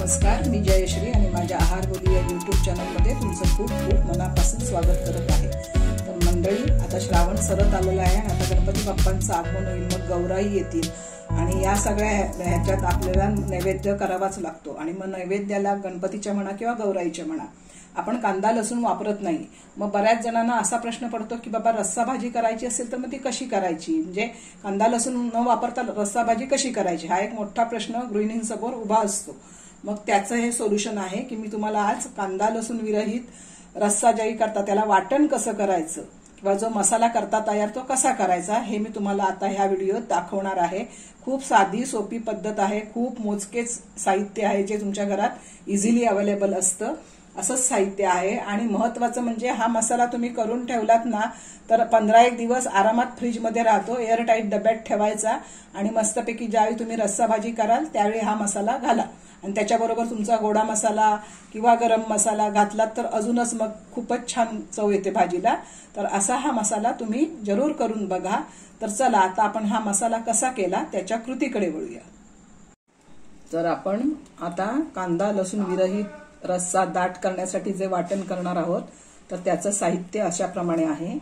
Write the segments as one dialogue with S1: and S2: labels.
S1: नमस्कार, मी जयश्री आणि माझ्या आहार बोली या YouTube चॅनलमध्ये तुमचं खूप खूप मनापासून स्वागत करत आहे। तर मंडळी, आता श्रावण सरत आलेला आहे आणि आता गणपती बाप्पांचं आगमन होईल, मग गौराई येतील आणि या सगळ्या ह्याच्यात आपल्याला नैवेद्य करावाच लागतो। आणि मग नैवेद्याला गणपतीच्या म्हणा किंवा गौराईच्या म्हणा आपण कांदा लसूण वापरत नाही। मग बऱ्याच जणांना असा प्रश्न पडतो की बाबा रस्सा भाजी करायची असेल तर मग ती कशी करायची, म्हणजे कांदा लसूण न वापरता रस्सा भाजी कशी करायची, हा एक मोठा प्रश्न गृहिणींसमोर उभा असतो। मग त्याचं हे सोल्युशन आहे की मी तुम्हाला आज कांदा लसूण विरहित रस्सा ज्याही करता त्याला वाटण कसं करायचं किंवा जो मसाला करता तयार तो कसा करायचा हे मी तुम्हाला आता ह्या व्हिडिओत दाखवणार आहे। खूप साधी सोपी पद्धत आहे, खूप मोजकेच साहित्य आहे जे तुमच्या घरात इझिली अवेलेबल असतं असंच साहित्य आहे। आणि महत्त्वाचं म्हणजे हा मसाला तुम्ही करून ठेवलात ना तर 15-1 दिवस आरामात फ्रीजमध्ये राहतो। एअर टाईट डब्यात ठेवायचा आणि मस्तपैकी ज्यावेळी तुम्ही रस्सा भाजी कराल त्यावेळी हा मसाला घाला आणि त्याच्याबरोबर तुमचा गोडा मसाला किंवा गरम मसाला घातलात तर अजूनच मग खूपच छान चव येते भाजीला। तर असा हा मसाला तुम्ही जरूर करून बघा। तर चला आता आपण हा मसाला कसा केला त्याच्या कृतीकडे वळूया। तर आपण आता कांदा लसूण विरहित रस्सा दाट करण्यासाठी जे वाटण करणार आहोत तर त्याचं साहित्य अशाप्रमाणे आहे।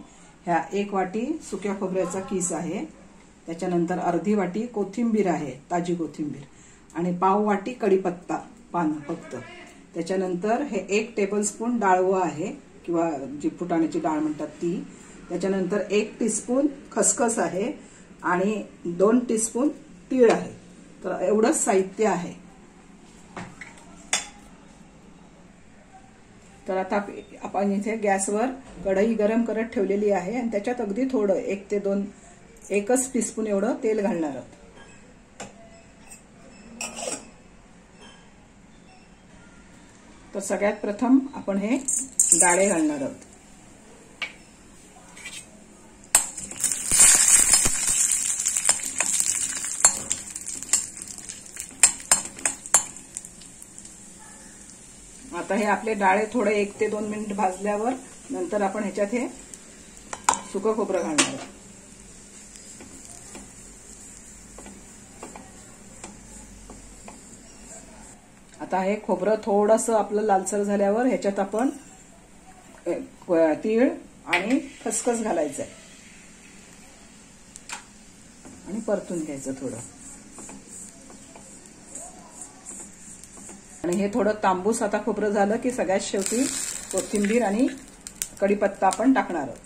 S1: ह्या 1 वाटी सुक्या खोबऱ्याचा किस आहे, त्याच्यानंतर अर्धी वाटी कोथिंबीर आहे, ताजी कोथिंबीर, आणि पाव वाटी कढीपत्ता पानं फक्त, त्याच्यानंतर हे 1 टेबलस्पून डाळवं आहे किंवा जी फुटाण्याची डाळ म्हणतात ती, त्याच्यानंतर 1 टीस्पून खसखस आहे आणि 2 टीस्पून तीळ आहे। तर एवढंच साहित्य आहे। तर आता आपण इथे गॅसवर कढई गरम करत ठेवलेली आहे आणि त्याच्यात अगदी थोडं 1 ते 2 एकच टीस्पून एवढं तेल घालणार आहोत। तर सगळ्यात प्रथम आपण हे डाळे घालणार आहोत। आता हे आपले डाळे थोडे 1 ते 2 मिनिट भाजल्यावर नंतर आपण ह्याच्यात हे सुकं खोबरं घालणार आहोत। आता हे खोबरं थोडंसं आपलं लालसर झाल्यावर ह्याच्यात आपण तीळ आणि खसखस घालायचं आहे आणि परतून घ्यायचं थोडं। आणि हे थोडं तांबूस आता खोबरं झालं की सगळ्यात शेवटी कोथिंबीर आणि कढीपत्ता आपण टाकणार आहोत।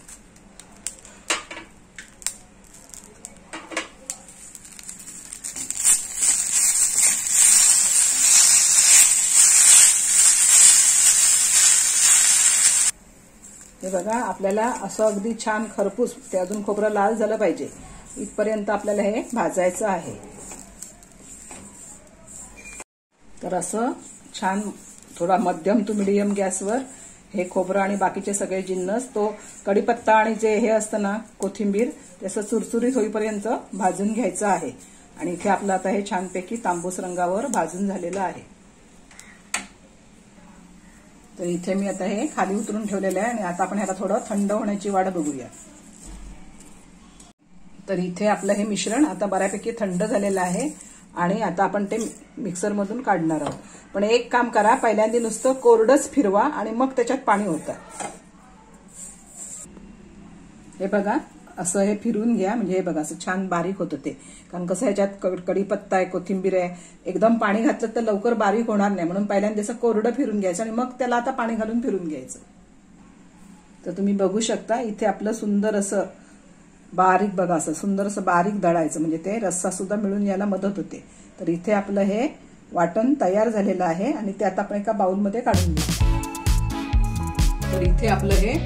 S1: हे बघा, आपल्याला असं अगदी छान खरपूस ते अजून खोबरं लाल झालं पाहिजे इथपर्यंत आपल्याला हे भाजायचं आहे। तर असं छान थोडा मध्यम टू मीडियम गॅसवर हे खोबरं आणि बाकीचे सगळे जिन्नस, तो कढीपत्ता आणि जे हे असतं ना कोथिंबीर, त्याचं चुरचुरीत होईपर्यंत भाजून घ्यायचं आहे। आणि इथे आपलं आता हे छानपैकी तांबूस रंगावर भाजून झालेलं आहे। तर इथे मी आता हे खाली उतरून ठेवलेलं आहे आणि आता आपण ह्याला थोडं थंड होण्याची वाट बघूया। तर इथे आपलं हे मिश्रण आता बऱ्यापैकी थंड झालेलं आहे आणि आता आपण ते मिक्सरमधून काढणार आहोत। पण एक काम करा, पहिल्यांदा नुसतं कोरडंच फिरवा आणि मग त्याच्यात पाणी ओता। हे बघा, असं हे फिरून घ्या, म्हणजे हे बघा असं छान बारीक होतं ते। कारण कसं ह्याच्यात कढीपत्ता आहे, कोथिंबीर आहे, एकदम पाणी घातलं तर लवकर बारीक होणार नाही, म्हणून पहिल्यांदा असं कोरडं फिरून घ्यायचं आणि मग त्याला आता पाणी घालून फिरून घ्यायचं। तर तुम्ही बघू शकता इथे आपलं सुंदर असं बारीक, बघा असं सुंदर असं बारीक दळायचं, म्हणजे ते रस्सा सुद्धा मिळून यायला मदत होते। तर इथे आपलं हे वाटण तयार झालेलं आहे आणि ते आता आपण एका बाउलमध्ये काढून घेऊ। तर इथे आपलं हे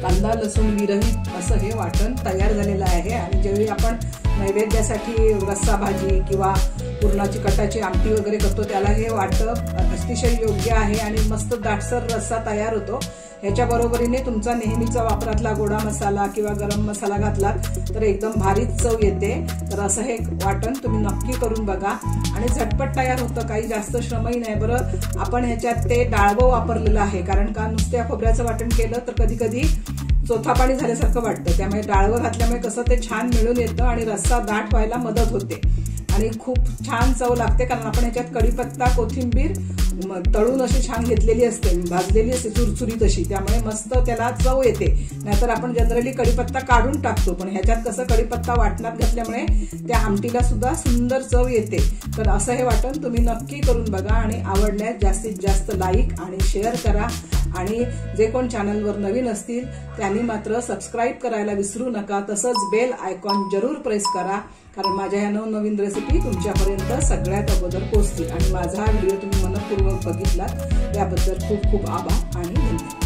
S1: कांदा लसूण विरहित असं हे वाटण तयार झालेलं आहे। आणि ज्यावेळी आपण नैवेद्यासाठी रस्सा भाजी किंवा पुरणाची कटाची आमटी वगैरे करतो त्याला हे वाटप अतिशय योग्य आहे आणि मस्त दाटसर रस्सा तयार होतो। ह्याच्या बरोबरीने तुमचा नेहमीचा वापरातला गोडा मसाला किंवा गरम मसाला घातला तर एकदम भारीच चव येते। तर असं हे वाटण तुम्ही नक्की करून बघा आणि झटपट तयार होतं, काही जास्त श्रमही नाही। बरं, आपण ह्याच्यात ते डाळवं वापरलेलं आहे, कारण का नुसत्या खोबऱ्याचं वाटण केलं तर कधी कधी चोथा पाणी झाल्यासारखं वाटतं, त्यामुळे डाळवं घातल्यामुळे कसं ते छान मिळून येतं आणि रस्सा दाट व्हायला मदत होते आणि खूप छान चव लागते। कारण आपण ह्याच्यात कढीपत्ता, कोथिंबीर, तळून अशी छान घेतलेली असते, भाजलेली असते चुरचुरीत अशी, त्यामुळे मस्त त्याला चव येते. नाहीतर आपण जनरली कढीपत्ता काढून टाकतो, पण ह्याच्यात कसं कढीपत्ता वाटणात घातल्यामुळे त्या आमटीला सुद्धा सुंदर चव येते. तर असं हे वाटण तुम्ही नक्की करून बघा आणि आवडल्यास जास्तीत जास्त लाईक आणि शेअर करा. आणि जे कोण चॅनलवर नवीन असतील त्यांनी मात्र सबस्क्राईब करायला विसरू नका. तसंच बेल आयकॉन जरूर प्रेस करा, कारण माझ्या ह्या नवनवीन रेसिपी तुमच्यापर्यंत सगळ्यात अगोदर पोहोचतील. आणि माझा हा व्हिडिओ तुम्ही मनपूर्वक बघितलात त्याबद्दल खूप खूप आभार आणि धन्यवाद.